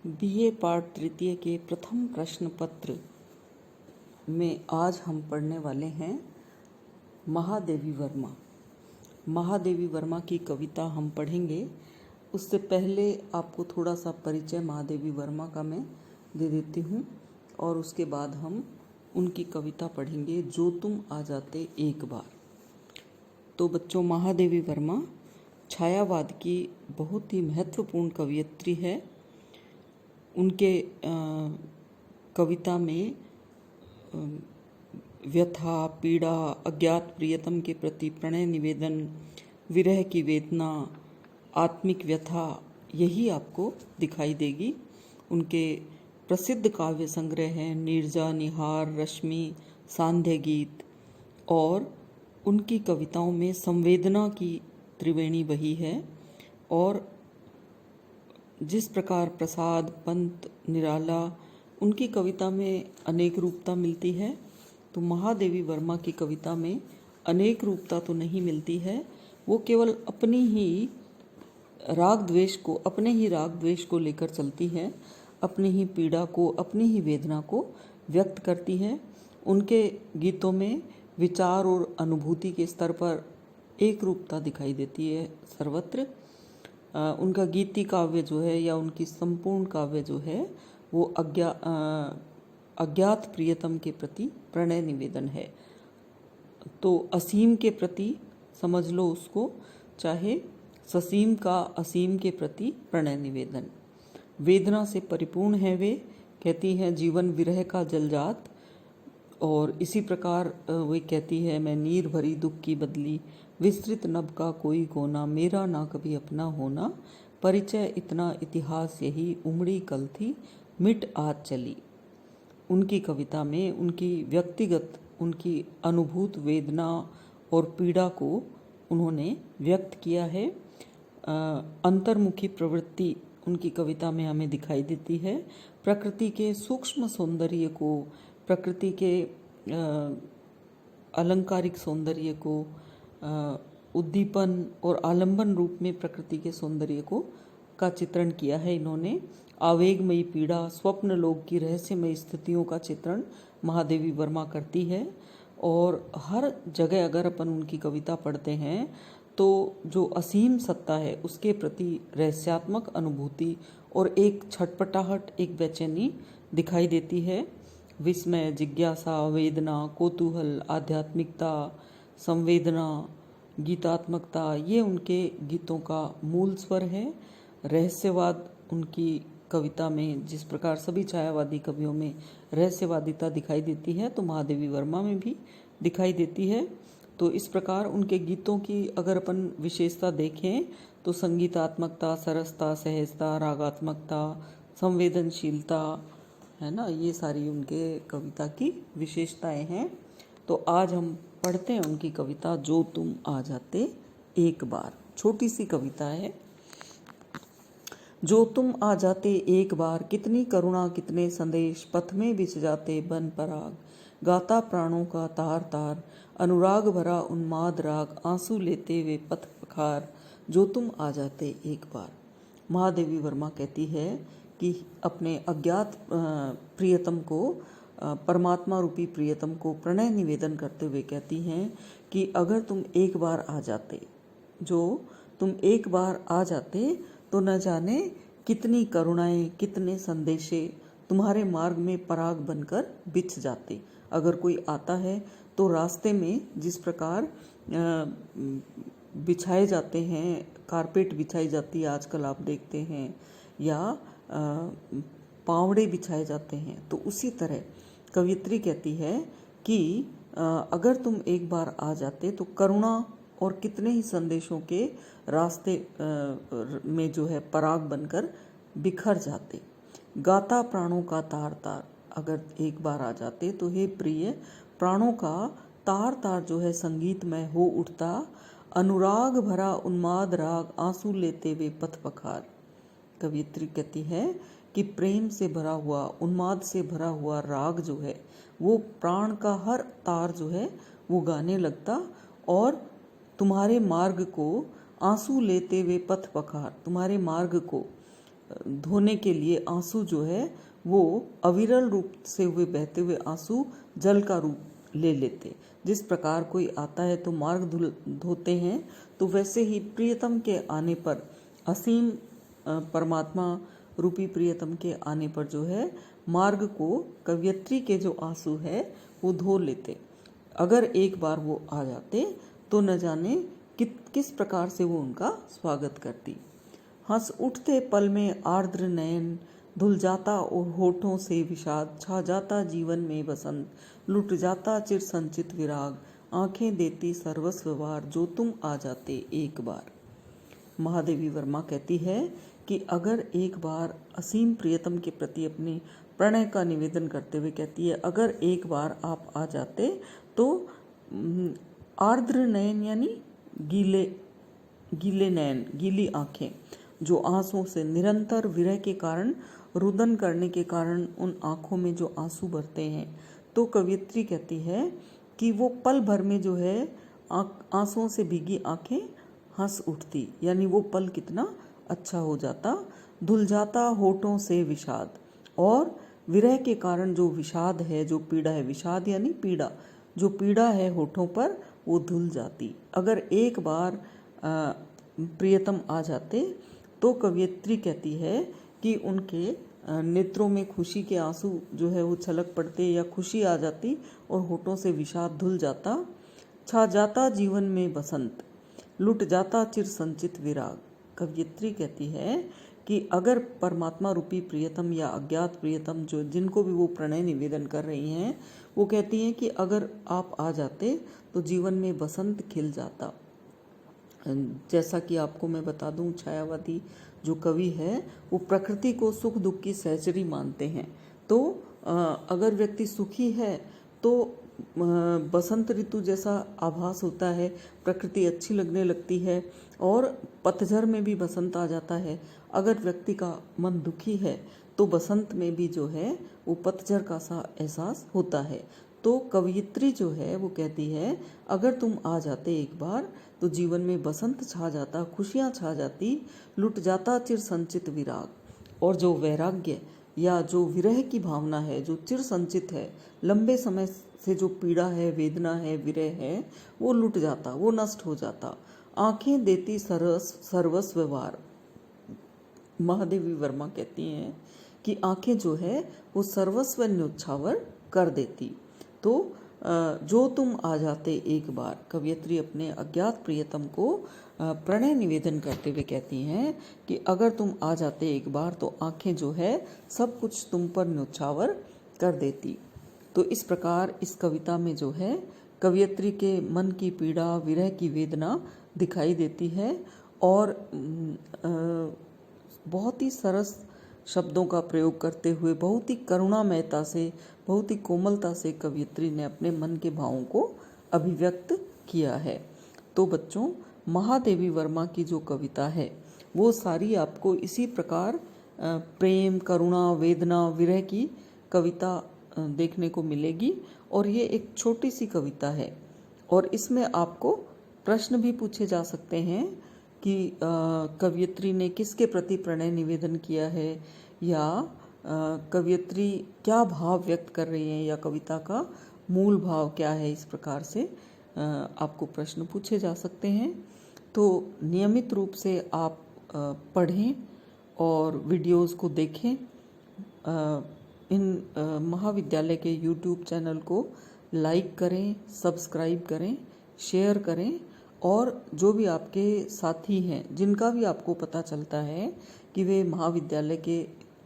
BA पाठ तृतीय के प्रथम प्रश्न पत्र में आज हम पढ़ने वाले हैं महादेवी वर्मा। महादेवी वर्मा की कविता हम पढ़ेंगे। उससे पहले आपको थोड़ा सा परिचय महादेवी वर्मा का मैं दे देती हूँ और उसके बाद हम उनकी कविता पढ़ेंगे, जो तुम आ जाते एक बार। तो बच्चों, महादेवी वर्मा छायावाद की बहुत ही महत्वपूर्ण कवयित्री है। उनके कविता में व्यथा, पीड़ा, अज्ञात प्रियतम के प्रति प्रणय निवेदन, विरह की वेदना, आत्मिक व्यथा, यही आपको दिखाई देगी। उनके प्रसिद्ध काव्य संग्रह हैं नीरजा, निहार, रश्मि, सांध्य गीत, और उनकी कविताओं में संवेदना की त्रिवेणी बही है। और जिस प्रकार प्रसाद, पंत, निराला, उनकी कविता में अनेक रूपता मिलती है, तो महादेवी वर्मा की कविता में अनेक रूपता तो नहीं मिलती है। वो केवल अपने ही राग द्वेष को लेकर चलती है, अपनी ही पीड़ा को, अपनी ही वेदना को व्यक्त करती है। उनके गीतों में विचार और अनुभूति के स्तर पर एक रूपता दिखाई देती है सर्वत्र। उनका गीति काव्य जो है या उनकी संपूर्ण काव्य जो है वो अज्ञात प्रियतम के प्रति प्रणय निवेदन है। तो असीम के प्रति समझ लो उसको, चाहे ससीम का असीम के प्रति प्रणय निवेदन। वेदना से परिपूर्ण है वे, कहती हैं जीवन विरह का जलजात। और इसी प्रकार वे कहती है मैं नीर भरी दुख की बदली, विस्तृत नभ का कोई कोना, मेरा ना कभी अपना होना, परिचय इतना इतिहास यही, उमड़ी कल थी मिट आज चली। उनकी कविता में उनकी व्यक्तिगत, उनकी अनुभूत वेदना और पीड़ा को उन्होंने व्यक्त किया है। अंतर्मुखी प्रवृत्ति उनकी कविता में हमें दिखाई देती है। प्रकृति के सूक्ष्म सौंदर्य को, प्रकृति के अलंकारिक सौंदर्य को, उद्दीपन और आलंबन रूप में प्रकृति के सौंदर्य का चित्रण किया है इन्होंने। आवेगमयी पीड़ा, स्वप्न लोक की रहस्यमयी स्थितियों का चित्रण महादेवी वर्मा करती है। और हर जगह अगर अपन उनकी कविता पढ़ते हैं तो जो असीम सत्ता है उसके प्रति रहस्यात्मक अनुभूति और एक छटपटाहट, एक बेचैनी दिखाई देती है। विस्मय, जिज्ञासा, वेदना, कौतूहल, आध्यात्मिकता, संवेदना, गीतात्मकता, ये उनके गीतों का मूल स्वर है। रहस्यवाद उनकी कविता में जिस प्रकार सभी छायावादी कवियों में रहस्यवादिता दिखाई देती है, तो महादेवी वर्मा में भी दिखाई देती है। तो इस प्रकार उनके गीतों की अगर अपन विशेषता देखें तो संगीतात्मकता, सरसता, सहजता, रागात्मकता, संवेदनशीलता, है ना, ये सारी उनके कविता की विशेषताएं हैं। तो आज हम पढ़ते हैं उनकी कविता, जो तुम आ जाते एक बार। छोटी सी कविता है। जो तुम आ जाते एक बार, कितनी करुणा कितने संदेश, पथ में बिछ जाते बन पराग, गाता प्राणों का तार तार, अनुराग भरा उन्माद राग, आंसू लेते वे पथ पखार, जो तुम आ जाते एक बार। महादेवी वर्मा कहती है कि अपने अज्ञात प्रियतम को, परमात्मा रूपी प्रियतम को प्रणय निवेदन करते हुए कहती हैं कि अगर तुम एक बार आ जाते, जो तुम एक बार आ जाते तो न जाने कितनी करुणाएं, कितने संदेशे तुम्हारे मार्ग में पराग बनकर बिछ जाते। अगर कोई आता है तो रास्ते में जिस प्रकार बिछाए जाते हैं, कारपेट बिछाई जाती है आजकल आप देखते हैं, या पावड़े बिछाए जाते हैं, तो उसी तरह कवयित्री कहती है कि अगर तुम एक बार आ जाते तो करुणा और कितने ही संदेशों के रास्ते में जो है पराग बनकर बिखर जाते। गाता प्राणों का तार तार, अगर एक बार आ जाते तो हे प्रिय, प्राणों का तार तार जो है संगीतमय हो उठता, अनुराग भरा उन्माद राग, आंसू लेते वे पथ पखार। कवयित्री कहती है कि प्रेम से भरा हुआ, उन्माद से भरा हुआ राग जो है वो प्राण का हर तार जो है वो गाने लगता, और तुम्हारे मार्ग को आंसू लेते हुए पथ पखार, तुम्हारे मार्ग को धोने के लिए आंसू जो है वो अविरल रूप से हुए बहते हुए आंसू जल का रूप ले लेते। जिस प्रकार कोई आता है तो मार्ग धोते हैं, तो वैसे ही प्रियतम के आने पर, असीम परमात्मा रूपी प्रियतम के आने पर जो है मार्ग को कवयित्री के जो आंसू है वो धो लेते। अगर एक बार वो आ जाते तो न जाने किस प्रकार से वो उनका स्वागत करती। हंस उठते पल में आर्द्र नयन, धुल जाता और होठों से विषाद, छा जाता जीवन में बसंत, लुट जाता चिर संचित विराग, आंखें देती सर्वस्व वार, जो तुम आ जाते एक बार। महादेवी वर्मा कहती है कि अगर एक बार असीम प्रियतम के प्रति अपने प्रणय का निवेदन करते हुए कहती है, अगर एक बार आप आ जाते तो आर्द्र नयन यानी गीले नयन, गीली आंखें, जो आंसुओं से निरंतर विरह के कारण, रुदन करने के कारण उन आंखों में जो आंसू भरते हैं, तो कवयित्री कहती है कि वो पल भर में जो है आंसुओं से भीगी आंखें हंस उठती, यानी वो पल कितना अच्छा हो जाता। धुल जाता होठों से विषाद, और विरह के कारण जो विषाद है, जो पीड़ा है, विषाद यानी पीड़ा, जो पीड़ा है होठों पर वो धुल जाती। अगर एक बार प्रियतम आ जाते तो कवयित्री कहती है कि उनके नेत्रों में खुशी के आंसू जो है वो छलक पड़ते, या खुशी आ जाती और होठों से विषाद धुल जाता। छा जाता जीवन में बसंत, लुट जाता चिर संचित विराग। कवयित्री कहती है कि अगर परमात्मा रूपी प्रियतम या अज्ञात प्रियतम, जो जिनको भी वो प्रणय निवेदन कर रही हैं, वो कहती हैं कि अगर आप आ जाते तो जीवन में बसंत खिल जाता। जैसा कि आपको मैं बता दूं, छायावादी जो कवि है वो प्रकृति को सुख दुख की सहचरी मानते हैं। तो अगर व्यक्ति सुखी है तो बसंत ऋतु जैसा आभास होता है, प्रकृति अच्छी लगने लगती है, और पतझड़ में भी बसंत आ जाता है। अगर व्यक्ति का मन दुखी है तो बसंत में भी जो है वो पतझड़ का सा एहसास होता है। तो कवयित्री जो है वो कहती है, अगर तुम आ जाते एक बार तो जीवन में बसंत छा जाता, खुशियाँ छा जाती, लुट जाता चिर संचित विराग, और जो वैराग्य या जो विरह की भावना है, जो चिर संचित है, लंबे समय से जो पीड़ा है, वेदना है, विरह है, वो लुट जाता, वो नष्ट हो जाता। आंखें देती सर्वस्व वार। महादेवी वर्मा कहती हैं कि आंखें जो है वो सर्वस्व न्योछावर कर देती। तो जो तुम आ जाते एक बार, कवयित्री अपने अज्ञात प्रियतम को प्रणय निवेदन करते हुए कहती हैं कि अगर तुम आ जाते एक बार तो आंखें जो है सब कुछ तुम पर न्योछावर कर देती। तो इस प्रकार इस कविता में जो है कवयित्री के मन की पीड़ा, विरह की वेदना दिखाई देती है, और बहुत ही सरस शब्दों का प्रयोग करते हुए, बहुत ही करुणामयता से, बहुत ही कोमलता से कवयित्री ने अपने मन के भावों को अभिव्यक्त किया है। तो बच्चों, महादेवी वर्मा की जो कविता है वो सारी आपको इसी प्रकार प्रेम, करुणा, वेदना, विरह की कविता देखने को मिलेगी। और ये एक छोटी सी कविता है, और इसमें आपको प्रश्न भी पूछे जा सकते हैं कि कवयित्री ने किसके प्रति प्रणय निवेदन किया है, या कवयित्री क्या भाव व्यक्त कर रही हैं, या कविता का मूल भाव क्या है। इस प्रकार से आपको प्रश्न पूछे जा सकते हैं। तो नियमित रूप से आप पढ़ें और वीडियोस को देखें। इन महाविद्यालय के YouTube चैनल को लाइक करें, सब्सक्राइब करें, शेयर करें, और जो भी आपके साथी हैं, जिनका भी आपको पता चलता है कि वे महाविद्यालय के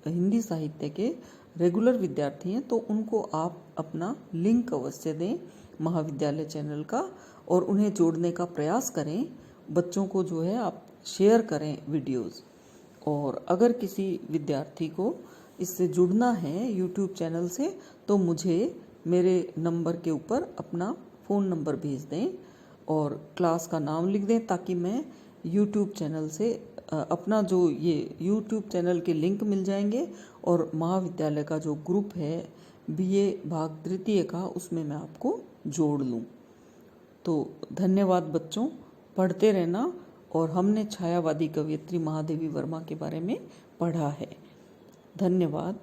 हिंदी साहित्य के रेगुलर विद्यार्थी हैं, तो उनको आप अपना लिंक अवश्य दें महाविद्यालय चैनल का, और उन्हें जोड़ने का प्रयास करें। बच्चों को जो है आप शेयर करें वीडियोस। और अगर किसी विद्यार्थी को इससे जुड़ना है YouTube चैनल से, तो मुझे मेरे नंबर के ऊपर अपना फ़ोन नंबर भेज दें और क्लास का नाम लिख दें, ताकि मैं YouTube चैनल से अपना जो ये YouTube चैनल के लिंक मिल जाएंगे, और महाविद्यालय का जो ग्रुप है BA भाग तृतीय का, उसमें मैं आपको जोड़ लूँ। तो धन्यवाद बच्चों, पढ़ते रहना और हमने छायावादी कवयित्री महादेवी वर्मा के बारे में पढ़ा है। धन्यवाद।